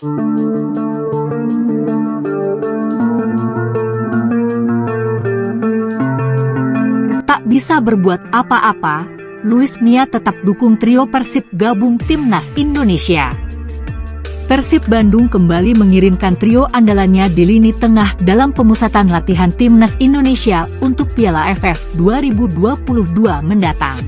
Tak bisa berbuat apa-apa, Luis Mia tetap dukung trio Persib gabung Timnas Indonesia. Persib Bandung kembali mengirimkan trio andalannya di lini tengah dalam pemusatan latihan Timnas Indonesia untuk Piala AFF 2022 mendatang.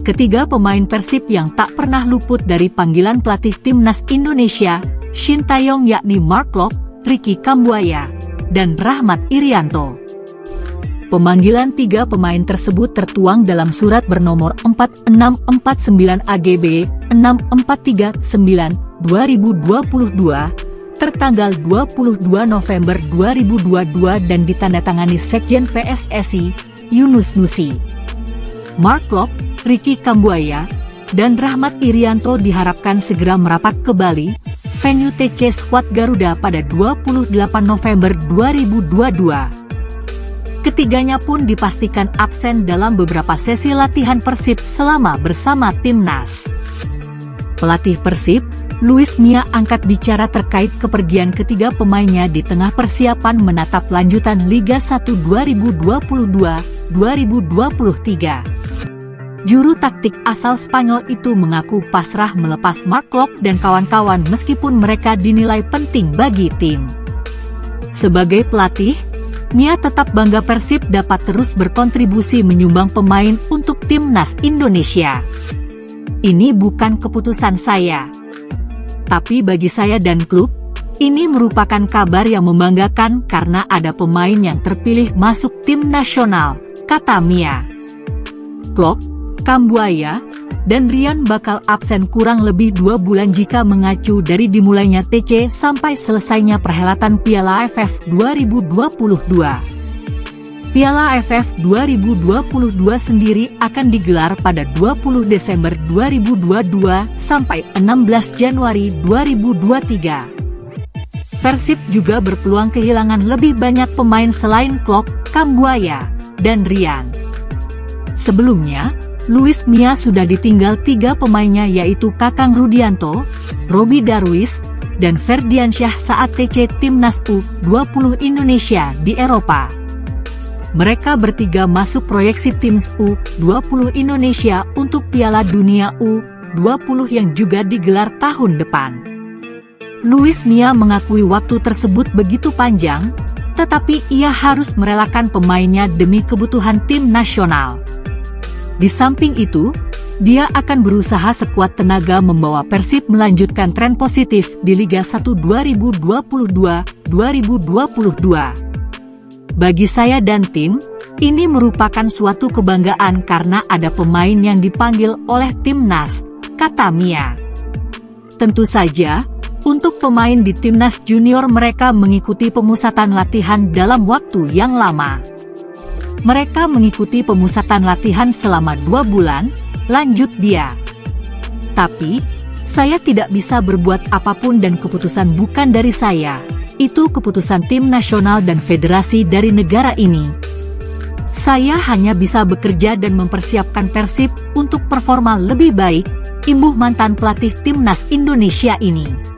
Ketiga pemain Persib yang tak pernah luput dari panggilan pelatih Timnas Indonesia, Shin Taeyong yakni Mark Klok, Ricky Kambuaya, dan Rahmat Irianto. Pemanggilan tiga pemain tersebut tertuang dalam surat bernomor 4649 AGB 6439/2022 tertanggal 22 November 2022 dan ditandatangani Sekjen PSSI, Yunus Nusi. Mark Klok, Ricky Kambuaya, dan Rahmat Irianto diharapkan segera merapat ke Bali, venue TC Squad Garuda pada 28 November 2022. Ketiganya pun dipastikan absen dalam beberapa sesi latihan Persib selama bersama Timnas. Pelatih Persib, Luis Mia angkat bicara terkait kepergian ketiga pemainnya di tengah persiapan menatap lanjutan Liga 1 2022-2023. Juru taktik asal Spanyol itu mengaku pasrah melepas Mark Klok dan kawan-kawan meskipun mereka dinilai penting bagi tim. Sebagai pelatih, Mia tetap bangga Persib dapat terus berkontribusi menyumbang pemain untuk Timnas Indonesia. Ini bukan keputusan saya. Tapi bagi saya dan klub, ini merupakan kabar yang membanggakan karena ada pemain yang terpilih masuk tim nasional, kata Mia. Klok, Kambuaya, dan Rian bakal absen kurang lebih 2 bulan jika mengacu dari dimulainya TC sampai selesainya perhelatan Piala AFF 2022. Piala AFF 2022 sendiri akan digelar pada 20 Desember 2022 sampai 16 Januari 2023. Persib juga berpeluang kehilangan lebih banyak pemain selain Klok, Kambuaya, dan Rian. Sebelumnya, Luis Mia sudah ditinggal 3 pemainnya yaitu Kakang Rudianto, Robi Darwis, dan Ferdiansyah saat TC Timnas U20 Indonesia di Eropa. Mereka bertiga masuk proyeksi Timnas U20 Indonesia untuk Piala Dunia U20 yang juga digelar tahun depan. Luis Mia mengakui waktu tersebut begitu panjang, tetapi ia harus merelakan pemainnya demi kebutuhan tim nasional. Di samping itu, dia akan berusaha sekuat tenaga membawa Persib melanjutkan tren positif di Liga 1 2022-2022. Bagi saya dan tim, ini merupakan suatu kebanggaan karena ada pemain yang dipanggil oleh Timnas, kata Mia. Tentu saja, untuk pemain di Timnas Junior mereka mengikuti pemusatan latihan dalam waktu yang lama. Mereka mengikuti pemusatan latihan selama 2 bulan, lanjut dia. Tapi, saya tidak bisa berbuat apapun dan keputusan bukan dari saya. Itu keputusan tim nasional dan federasi dari negara ini. Saya hanya bisa bekerja dan mempersiapkan Persib untuk performa lebih baik, imbuh mantan pelatih Timnas Indonesia ini.